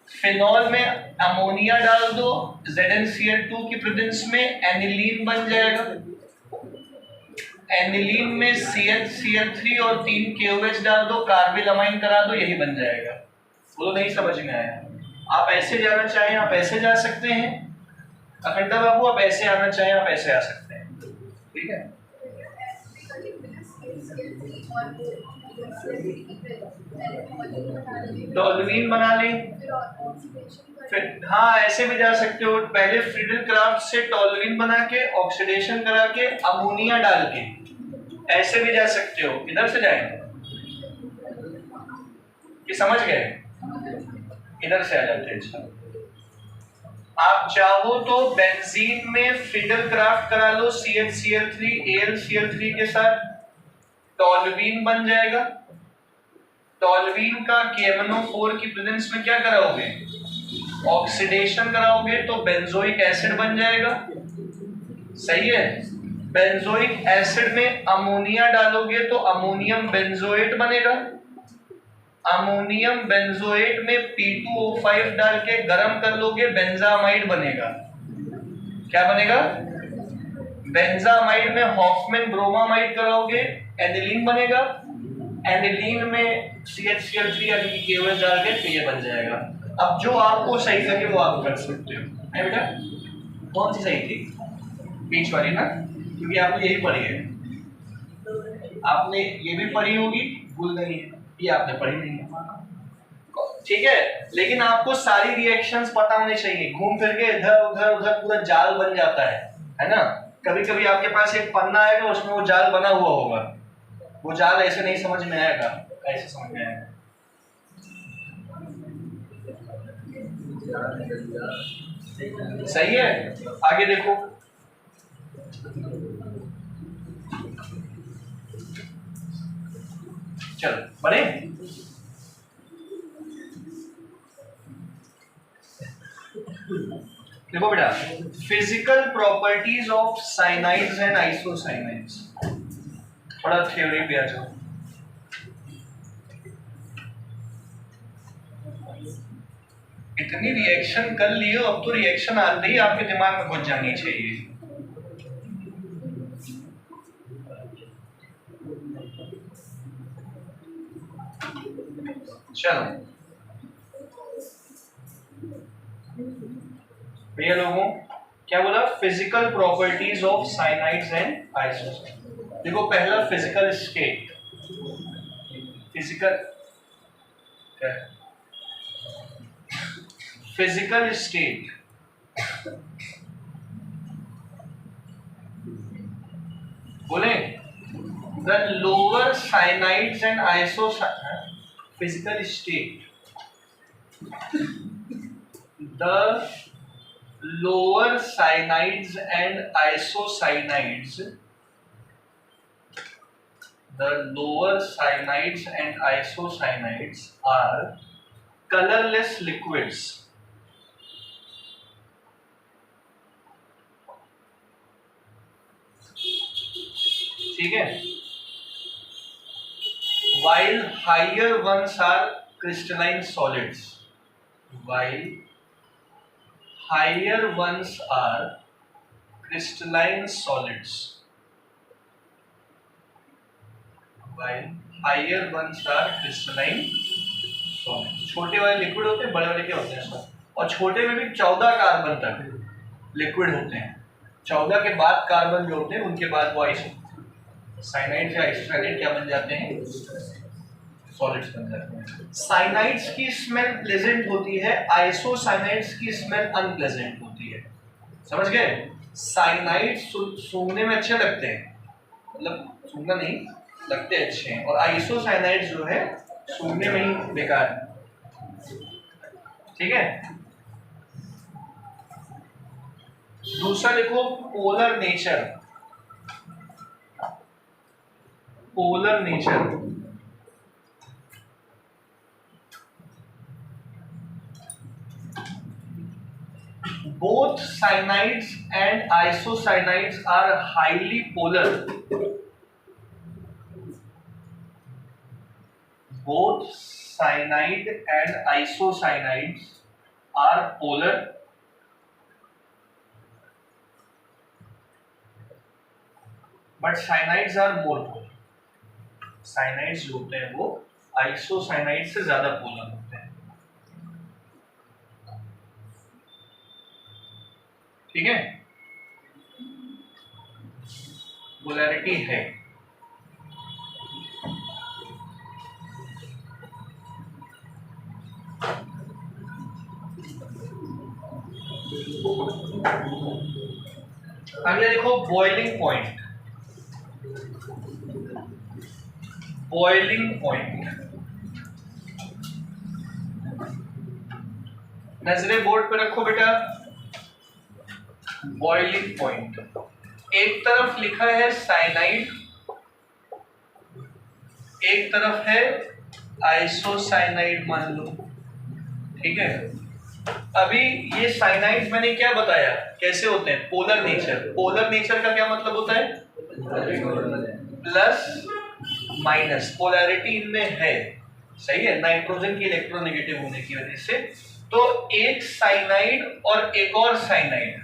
फिनॉल में अमोनिया डाल दो ZnCl2 की प्रेजेंस में, एनिलीन बन जाएगा। एनिलीन में CHCl3 और 3 KOH डाल दो, कार्बिल अमाइन करा दो, यही बन जाएगा। वो नहीं समझ में आया? आप ऐसे जाना चाहें आप ऐसे जा सकते हैं, अखंडा बाबू आप ऐसे आना चाहें आप ऐसे आ सकते हैं, ठीक है? टॉल्यूइन बना लें, फिर हाँ ऐसे भी जा सकते हो। पहले फ्रीडल क्राफ्ट से टॉल्यूइन बना के ऑक्सीडेशन करा के अमोनिया डाल के ऐसे भी जा सकते हो। इधर से जाएं कि समझ गए? इधर से आ जाते हैं। अच्छा, आप चाहो तो बेंजीन में फ्रीडल क्राफ्ट करा लो CHCl3 AlCl3 के साथ, टॉल्यूइन बन जाएगा। टॉल्यूइन का KMnO4 की प्रेजेंस में क्या कराओगे? ऑक्सीडेशन कराओगे तो बेंजोइक एसिड बन जाएगा, सही है। बेंजोइक एसिड में अमोनिया डालोगे तो अमोनियम बेंजोएट बनेगा। अमोनियम बेंजोएट में P2O5 डाल के गर्म कर लोगे, बेंजामाइड बनेगा। क्या बनेगा? बेंजामाइड में हॉफमैन ब्रोमामाइड कराओगे, एनिलीन बनेगा। एनिलीन में CHCl3 यानी कि KOH डाल के तो ये बन जाएगा। अब जो आपको सही लगे वो आप कर सकते हो। है बेटा? कौन सी सही थी? बीच वाली ना, क्योंकि आपने यही पढ़ी है। आपने ये भी पढ़ी होगी, भूल गई है, ये आपने पढ़ी नहीं है, ठीक है। लेकिन आपको सारी रिएक्शंस पता होनी चाहिए। घूम फिर के इधर उधर उधर पूरा जाल बन जाता है ना। कभी कभी आपके पास एक पन्ना आएगा, उसमें वो जाल बना हुआ होगा, वो जाल ऐसे नहीं समझ में आएगा, ऐसे समझ में आएगा। सही है? आगे देखो, चलो बने। देखो बेटा, physical properties of cyanides and isocyanides, थोड़ा थ्योरी पे आ जाओ। इतनी रिएक्शन कर लियो, अब तो रिएक्शन आते ही आपके दिमाग में घुस जानी चाहिए। चलो भैया लोगों, क्या बोला? Physical properties of cyanides and isocyanides. देखो, पहला फिजिकल स्टेट। फिजिकल स्टेट बोले, the lower cyanides and isocyanides, physical state, the lower cyanides and isocianides, the lower cyanides and isocianides are colorless liquids. ठीक है? While higher ones are crystalline solids. While higher ones are crystalline solids. While higher ones are crystalline solids. छोटे वाले liquid होते हैं, बड़े वाले क्या होते हैं सर? और छोटे में भी 14 कार्बन तक लिक्विड होते हैं। 14 के बाद कार्बन जो होते हैं उनके बाद वो साइनाइड या आइसोसाइनाइड क्या बन जाते हैं? सॉलिड्स बन जाते हैं। साइनाइड्स की स्मेल प्लेजेंट होती है, आइसोसाइनाइड्स की स्मेल अनप्लेजेंट होती है। समझ गए? साइनाइड सूंघने में अच्छे लगते हैं, मतलब सूंघना नहीं, लगते अच्छे हैं, और आइसोसाइनाइड्स जो है सूंघने में ही बेकार है। ठीक है? दूसरा देखो, polar nature. Polar nature, both cyanides and isocianides are highly polar. Both cyanide and isocianides are polar, but cyanides are more polar. Cyanides जो होते हैं वो isocianides से ज्यादा पोलर होते हैं। ठीक है? पोलैरिटी है। अगले देखो, बॉइलिंग पॉइंट। बॉइलिंग पॉइंट, नजरे बोर्ड पे रखो बेटा। बॉइलिंग पॉइंट, एक तरफ लिखा है साइनाइड, एक तरफ है आइसोसाइनाइड मान लो। ठीक है? अभी ये साइनाइड मैंने क्या बताया कैसे होते हैं? Polar nature. पोलर नेचर का क्या मतलब होता है? प्लस माइनस, पोलैरिटी इनमें है, सही है, नाइट्रोजन की इलेक्ट्रोनेगेटिव होने की वजह से। तो एक साइनाइड और एक और साइनाइड,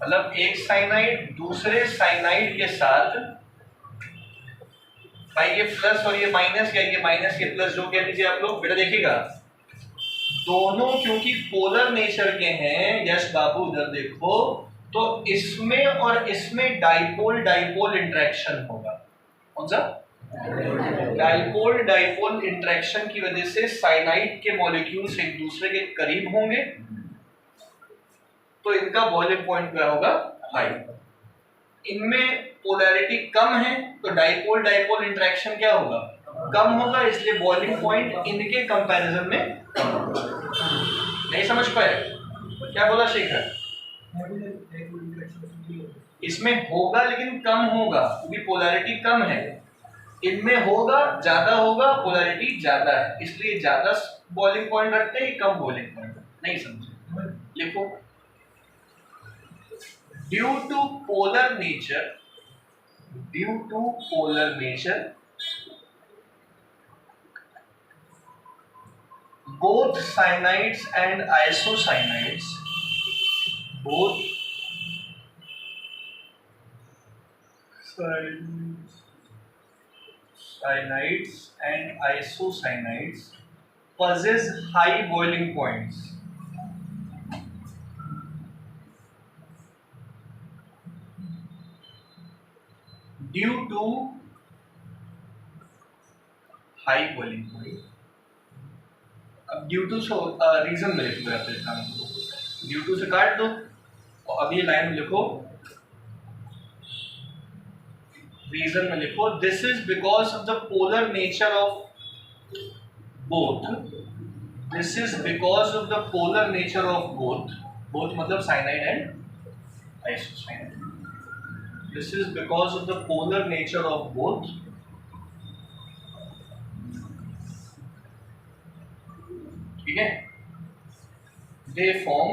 मतलब एक साइनाइड दूसरे साइनाइड के साथ, भाई ये प्लस और ये माइनस, या ये माइनस ये प्लस, जो कह दीजिए आप लोग, बेटा देखिएगा दोनों क्योंकि पोलर नेचर के हैं, यश बाबू उधर देखो, तो इसमें और इसमें डाइपोल डाइपोल इंटरेक्शन होगा। कौन सा? डाइपोल डाइपोल इंटरेक्शन की वजह से साइनाइड के मॉलिक्यूल्स एक दूसरे के करीब होंगे, तो इनका बॉइलिंग पॉइंट क्या होगा? हाई। इनमें पोलैरिटी कम है तो डाइपोल डाइपोल इंटरेक्शन क्या होगा? कम होगा, इसलिए बॉइलिंग पॉइंट इनके कंपैरिजन में कम होगा। नहीं समझ पाए? क्या बोला शेखर? इसमें होगा लेकिन कम होगा क्योंकि पोलैरिटी कम है, इनमें होगा ज्यादा होगा, पोलैरिटी ज्यादा है, इसलिए ज्यादा बॉइलिंग पॉइंट रखते हैं, कम बॉइलिंग पॉइंट। नहीं समझे? लिखो, due to polar nature both cyanides and isocyanide possess high boiling points. Due to high boiling point. अब ड्यू टू से रीजन में लिख दो, या फिर ड्यू टू से काट दो और अब ये लाइन में लिखो, रीजन में लिखो, this is because of the polar nature of both, this is because of the polar nature of both मतलब cyanide and isocyanide, this is because of the polar nature of both ठीक है, they form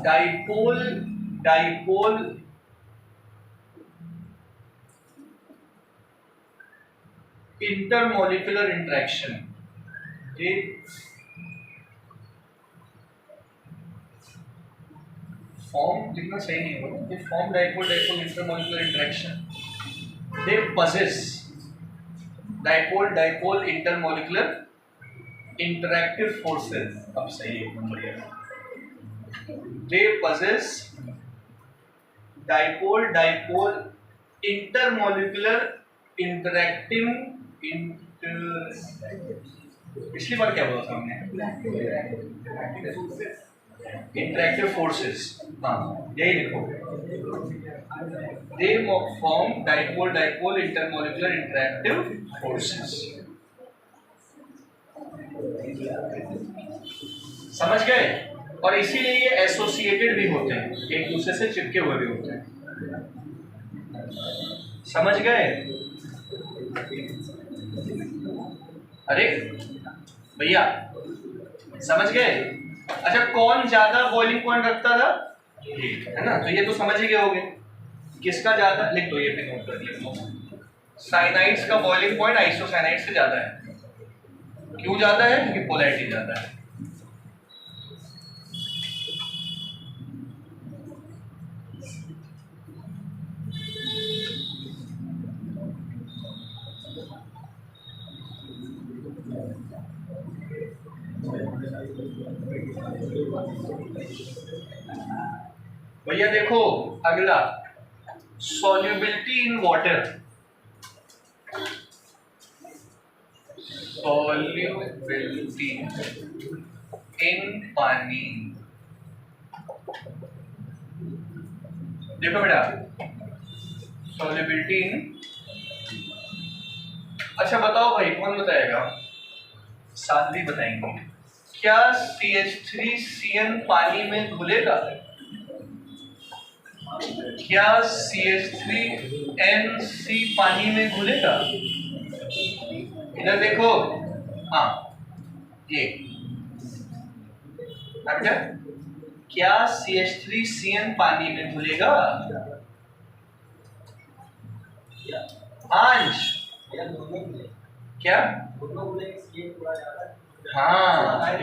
dipole intermolecular interaction, they form, लिखना सही नहीं होगा, they form dipole intermolecular interaction, they possess dipole intermolecular interactive forces, अब सही है बढ़िया, they possess dipole intermolecular interactive पिछली बार क्या बोला था हमने? इंटरैक्टिव फोर्सेस, हाँ यही लिखो, दे form dipole intermolecular interactive forces. समझ गए? और इसीलिए ये एसोसिएटेड भी होते हैं, एक दूसरे से चिपके हुए भी होते हैं। समझ गए? अरे भैया समझ गए? अच्छा, कौन ज्यादा बॉइलिंग पॉइंट रखता था? है ना, तो ये तो समझ ही गए होगे किसका ज्यादा, लिख दो, ये पे नोट कर लिख दो, साइनाइड्स का बॉइलिंग पॉइंट आइसोसाइनाइड से ज्यादा है। क्यों ज्यादा है? क्योंकि पोलैरिटी ज्यादा है। भैया देखो अगला, सॉल्युबिलिटी इन वाटर, सॉल्युबिलिटी इन पानी। देखो बेटा, सॉल्युबिलिटी इन, अच्छा बताओ भाई, कौन बताएगा? साध्वी बताएंगे। क्या CH3CN पानी में घुलेगा? क्या CH3NC पानी में घुलेगा? इधर देखो, हाँ ये अच्छा, क्या CH3CN पानी में घुलेगा? आंश क्या? हाँ,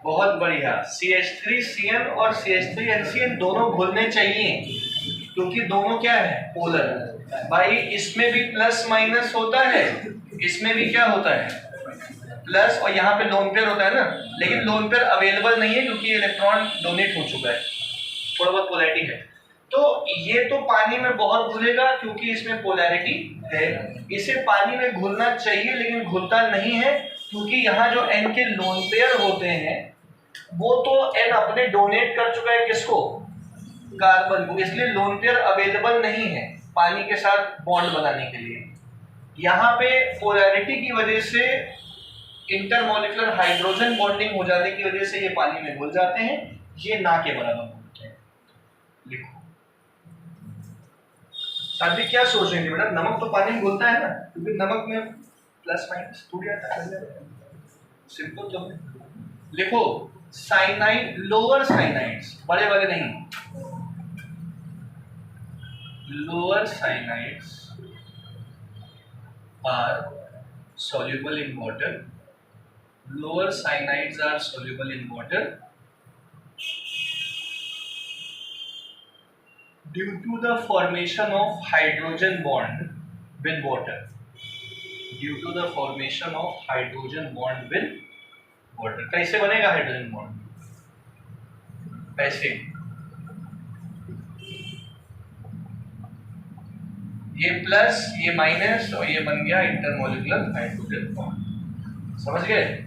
बहुत बढ़िया। CH3CN और CH3NCN दोनों घुलने चाहिए, क्योंकि दोनों क्या है? पोलर। भाई इसमें भी प्लस माइनस होता है, इसमें भी क्या होता है? प्लस, और यहाँ पे लोन पेयर होता है ना, लेकिन लोन पेयर अवेलेबल नहीं है क्योंकि इलेक्ट्रॉन डोनेट हो चुका है, थोड़ा बहुत पोलैरिटी है। तो ये तो पानी में बहुत घुलेगा क्योंकि इसमें पोलैरिटी है। इसे पानी में घुलना चाहिए लेकिन घुलता नहीं है क्योंकि यहाँ जो N के लोन पेयर होते हैं वो तो N अपने डोनेट कर चुका है किसको? कार्बन को, इसलिए लोन पेयर अवेलेबल नहीं है पानी के साथ बॉन्ड बनाने के लिए। यहाँ पे पोलैरिटी की वजह से इंटरमॉलिक्यूलर हाइड्रोजन बॉन्डिंग हो जाने की वजह से ये पानी में घुल जाते हैं, ये ना के बराबर होते हैं। लिखो अभी क्या सोच रहे थे बेटा? नमक तो पानी में घुलता है ना, क्योंकि नमक में प्लस माइनस टूट जाता है, सिंपल तो है। लिखो साइनाइड, लोअर साइनाइड्स, बड़े वाले नहीं, lower cyanides are soluble in water. Lower cyanides are soluble in water due to the formation of hydrogen bond with water. Due to the formation of hydrogen bond with water. कैसे बनेगा hydrogen bond? ऐसे, ये plus ये minus और ये बन गया intermolecular hydrogen bond. समझ गए?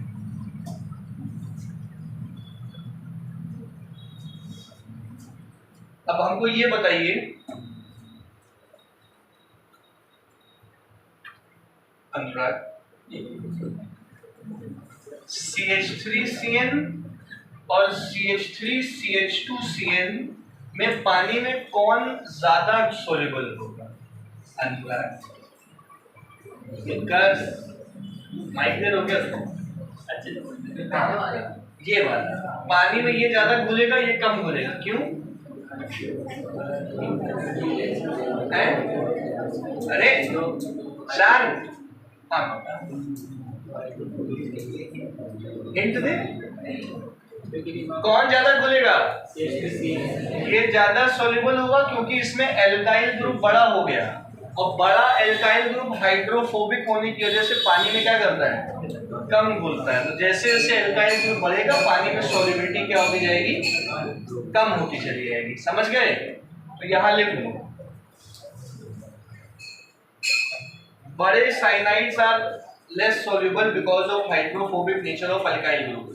अब हमको ये बताइए, अनुराग, CH3CN और CH3CH2CN में पानी में कौन ज्यादा सोल्यूबल होगा? अनुराग, माइक्रोन हो गया। ये बात, पानी में ये ज्यादा घुलेगा, ये कम घुलेगा, क्यों? अरे शांत, हिंट दे, कौन ज्यादा घुलेगा? ये ज्यादा सोल्यूबल होगा क्योंकि इसमें एल्काइल ग्रुप बड़ा हो गया, और बड़ा एल्काइल ग्रुप हाइड्रोफोबिक होने की वजह से पानी में क्या करता है? कम घुलता है। तो जैसे जैसे एल्काइल ग्रुप बढ़ेगा पानी में सोल्युबिलिटी क्या होती जाएगी? कम होती चली जाएगी। समझ गए? तो यहां लिख लो, बड़े cyanides are less soluble because of hydrophobic nature of alkyl group.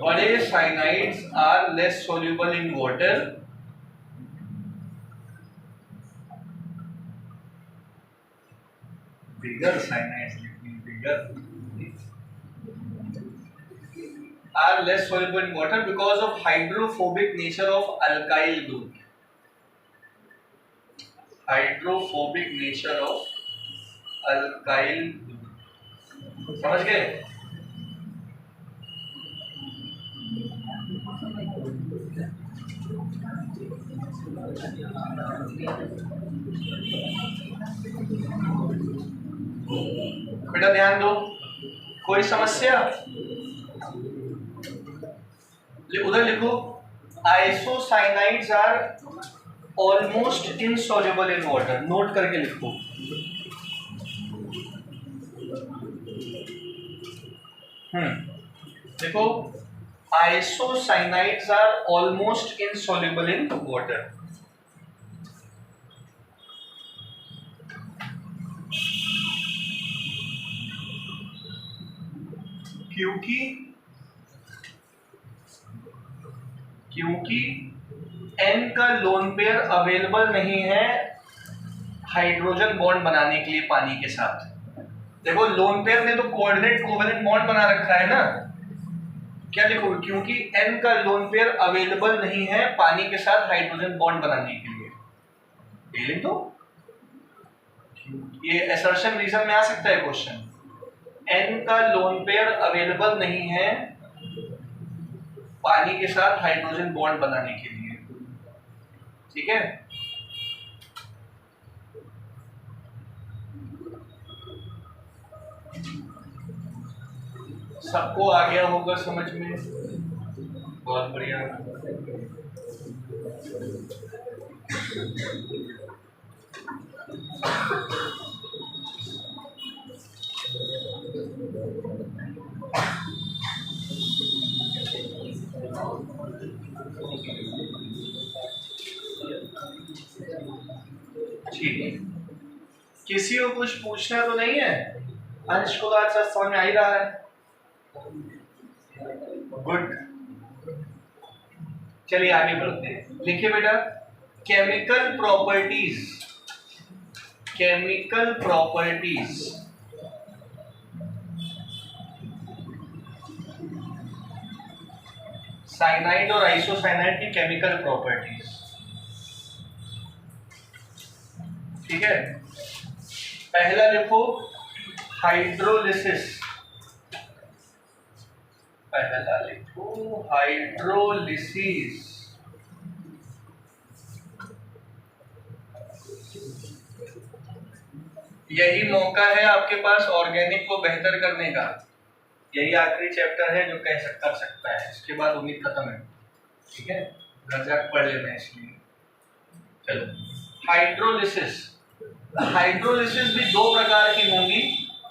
बड़े cyanides are less soluble in water bigger cyanides are less soluble in water because of hydrophobic nature of alkyl group. Hydrophobic nature of alkyl group. समझ गए? बेटा ध्यान दो, कोई समस्या? उधर लिखो, isocyanides are almost insoluble in water. Note करके लिखो, देखो, isocyanides are almost insoluble in water. क्योंकि N का लोन पेयर अवेलेबल नहीं है हाइड्रोजन बॉन्ड बनाने के लिए पानी के साथ। देखो लोन पेयर ने तो कोऑर्डिनेट कोवेलेंट बॉन्ड बना रखा है ना, क्या लिखो? क्योंकि N का लोन पेयर अवेलेबल नहीं है पानी के साथ हाइड्रोजन बॉन्ड बनाने के लिए। तो ये असर्शन रीजन में आ सकता है क्वेश्चन। N का लोन पेयर अवेलेबल नहीं है पानी के साथ हाइड्रोजन बॉन्ड बनाने के लिए, ठीक है। सबको आ गया होगा समझ में? बहुत बढ़िया। ठीक है, किसी को कुछ पूछना तो नहीं है? अंश को आज सब समझ में आ ही रहा है। गुड, चलिए आगे बढ़ते हैं। लिखिए बेटा, chemical properties, chemical properties cyanide और आइसोसाइनाइड की केमिकल प्रॉपर्टीज, ठीक है। पहला लिखो हाइड्रोलिसिस, पहला लिखो हाइड्रोलिसिस। यही मौका है आपके पास ऑर्गेनिक को बेहतर करने का, यही आखिरी चैप्टर है जो कह सकता है, इसके बाद उम्मीद खत्म है, ठीक है। घर जाकर पढ़ लेना इसलिए। चलो, हाइड्रोलिसिस, हाइड्रोलिसिस भी दो प्रकार की होंगी,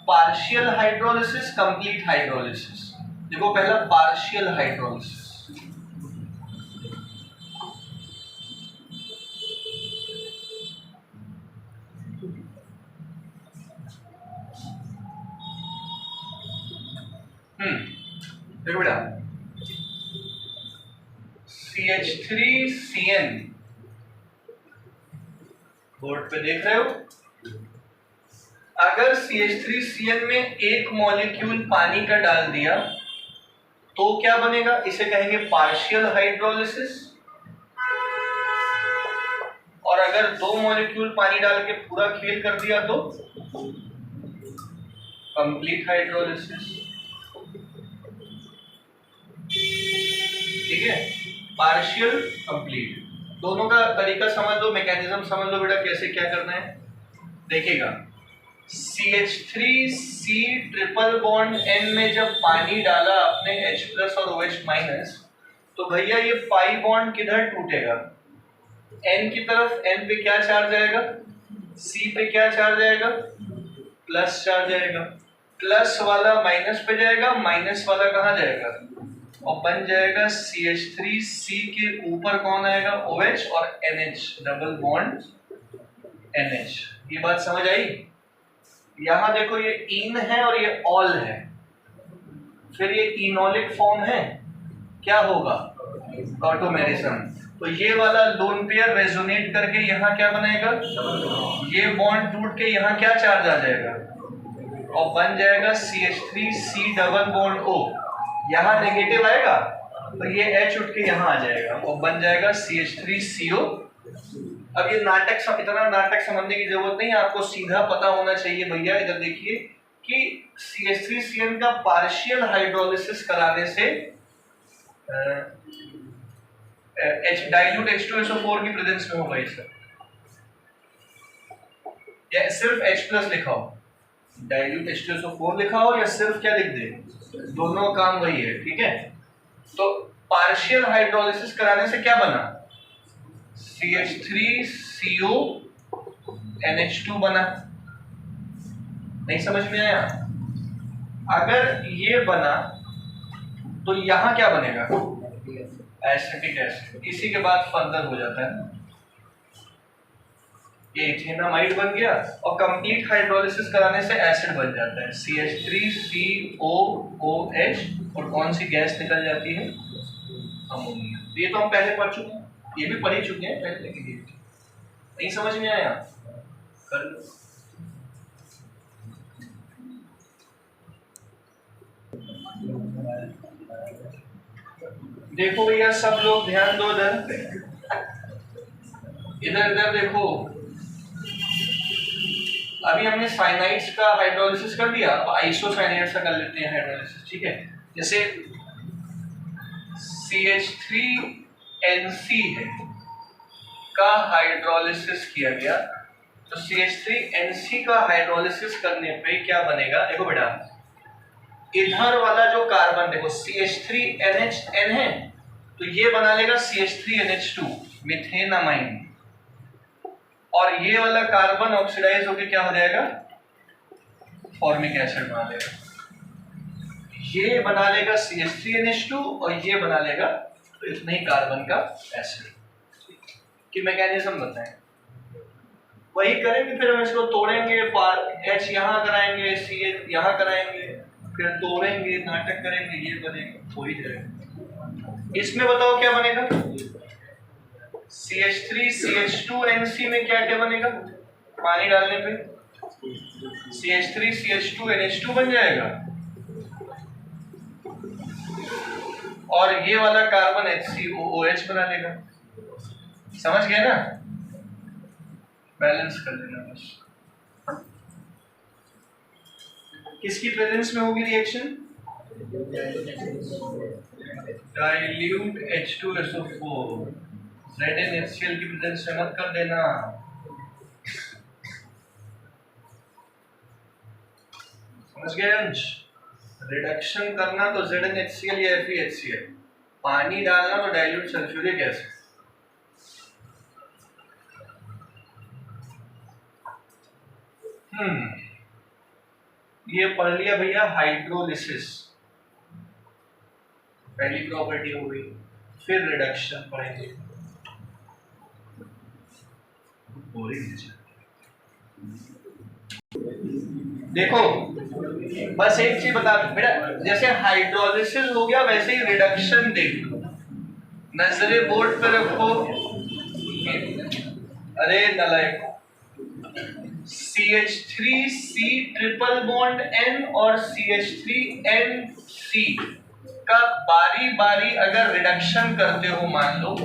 पार्शियल हाइड्रोलिसिस, कंप्लीट हाइड्रोलिसिस। देखो पहला पार्शियल हाइड्रोलिसिस, देखो बेटा, CH3CN बोर्ड पे देख रहे हो, अगर CH3CN में एक मॉलिक्यूल पानी का डाल दिया तो क्या बनेगा? इसे कहेंगे पार्शियल हाइड्रोलिसिस। और अगर दो मॉलिक्यूल पानी डाल के पूरा खेल कर दिया तो कंप्लीट हाइड्रोलिसिस, ठीक है। पार्शियल, कंप्लीट, दोनों का तरीका समझ लो, मैकेनिज्म समझ लो बेटा, कैसे क्या करना है। देखिएगा, CH3C ट्रिपल बॉन्ड N में जब पानी डाला अपने H+ और OH-, तो भैया ये पाई बॉन्ड किधर टूटेगा? N की तरफ। N पे क्या चार्ज आएगा? C पे क्या चार्ज आएगा? प्लस चार्ज आएगा। प्लस वाला माइनस पे जाएगा, माइनस वाला कहाँ जाएगा? और बन जाएगा CH3C के ऊपर कौन आएगा? OH और NH, डबल बॉन्ड NH। ये बात समझ आई? यहां देखो, ये इन है और ये ऑल है, फिर ये इनोलिक फॉर्म है, क्या होगा? ऑटोमेरिज्म। तो ये वाला लोन पेयर रेजोनेट करके यहाँ क्या बनाएगा? ये बॉन्ड टूट के यहाँ क्या चार्ज आ जाएगा? और बन जाएगा CH3C डबल बॉन्ड O। यहाँ नेगेटिव आएगा तो ये H उठ के यहाँ आ जाएगा और बन जाएगा CH3CO। अब ये नाटक, इतना नाटक समझने की जरूरत नहीं है, आपको सीधा पता होना चाहिए भैया। इधर देखिए कि CH3CN का पार्शियल हाइड्रोलिसिस कराने से डाइल्यूट H2SO4 की प्रेजेंस में होगा इसका, या सिर्फ H+ लिखा हो, डाइल्यूट H2SO4 लिखा हो, या सिर्फ क्या लिख दे, दोनों काम वही है, ठीक है। तो पार्शियल हाइड्रोलिसिस कराने से क्या बना? CH3CO NH2 बना। नहीं समझ में आया? अगर ये बना तो यहां क्या बनेगा? Acetic acid. इसी के बाद फर्दर हो जाता है, ये इथेनामाइड बन गया और कंप्लीट हाइड्रोलिसिस कराने से एसिड बन जाता है CH3COOH, और कौन सी गैस निकल जाती है? अमोनिया। ये तो हम पहले पढ़ चुके हैं, ये भी पढ़ ही चुके हैं पहले, लेकिन ये नहीं समझ में आया कर लो। देखो भैया, सब लोग ध्यान दो, इधर इधर देखो। अभी हमने साइनाइड्स का हाइड्रोलिसिस कर दिया, अब आइसोसाइनाइड्स का कर लेते हैं हाइड्रोलिसिस, ठीक है। जैसे CH3NC है का हाइड्रोलिसिस किया गया, तो CH3NC का हाइड्रोलिसिस करने पे क्या बनेगा, देखो बेटा इधर वाला जो कार्बन देखो CH3NHN है, तो ये बना लेगा CH3NH2 मिथेनामाइन, और ये वाला कार्बन ऑक्सीडाइज होकर क्या हो जाएगा, फॉर्मिक एसिड बना लेगा। ये बना लेगा CH3NH2 और ये बना लेगा तो इतना ही कार्बन का एसिड की मैकेनिज्म बताएं। वही करेंगे, फिर हम इसको तोड़ेंगे, H यहाँ कराएंगे, CH यहाँ कराएंगे, फिर तोड़ेंगे, नाटक करेंगे, ये बनेगा, वही करेंगे। इसमें बताओ क्या बनेगा, CH3CH2NC में क्या क्या बनेगा, पानी डालने पे CH3CH2NH2 बन जाएगा, और ये वाला कार्बन HCOOH बना लेगा। समझ गए ना, बैलेंस कर देना बस। किसकी प्रेजेंस में होगी रिएक्शन, डाइल्यूट H2SO4, ZnHCl की प्रेजेंस में मत कर देना। समझ गए अंश, रिडक्शन करना तो ZnHCl या FeHCl, पानी डालना तो डाइल्यूट सल्फ्यूरिक एसिड। ये पढ़ लिया भैया हाइड्रोलिसिस, पहली प्रॉपर्टी हो गई। फिर रिडक्शन पढ़ेंगे, देखो बस एक चीज बता दो बेटा, जैसे हाइड्रोलिसिस हो गया वैसे ही रिडक्शन देख लो, नजरे बोर्ड पे रखो। अरे नलायक, CH3C ट्रिपल बॉन्ड N और CH3NC का बारी बारी अगर रिडक्शन करते हो, मान लो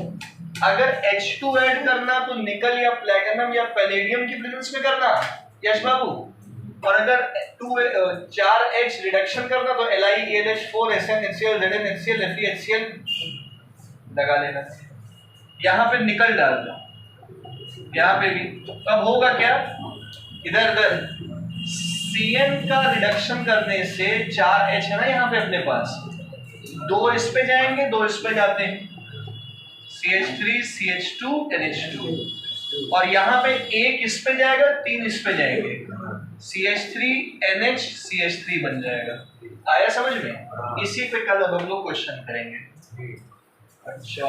अगर H2 ऐड करना तो निकल या प्लैटिनम या पैलेडियम की प्रेजेंस में करना यश बाबू, और अगर 4H रिडक्शन करना तो LiAlH4 SnHCl ZnHCl FeHCl लगा लेना। यहाँ पे निकल डाल दो, यहाँ पे भी, अब होगा क्या, इधर Cn का रिडक्शन करने से 4H है ना यहाँ पे अपने पास, 2 इस पे जाएंगे, 2 इस पे जाते हैं, CH3 CH2 NH2, और यहाँ पे 1 इस पे जाएगा, 3 इस पे जाएंगे, CH3 NH CH3 बन जाएगा। आया समझ में? इसी पे कल अब हम लोग क्वेश्चन करेंगे। अच्छा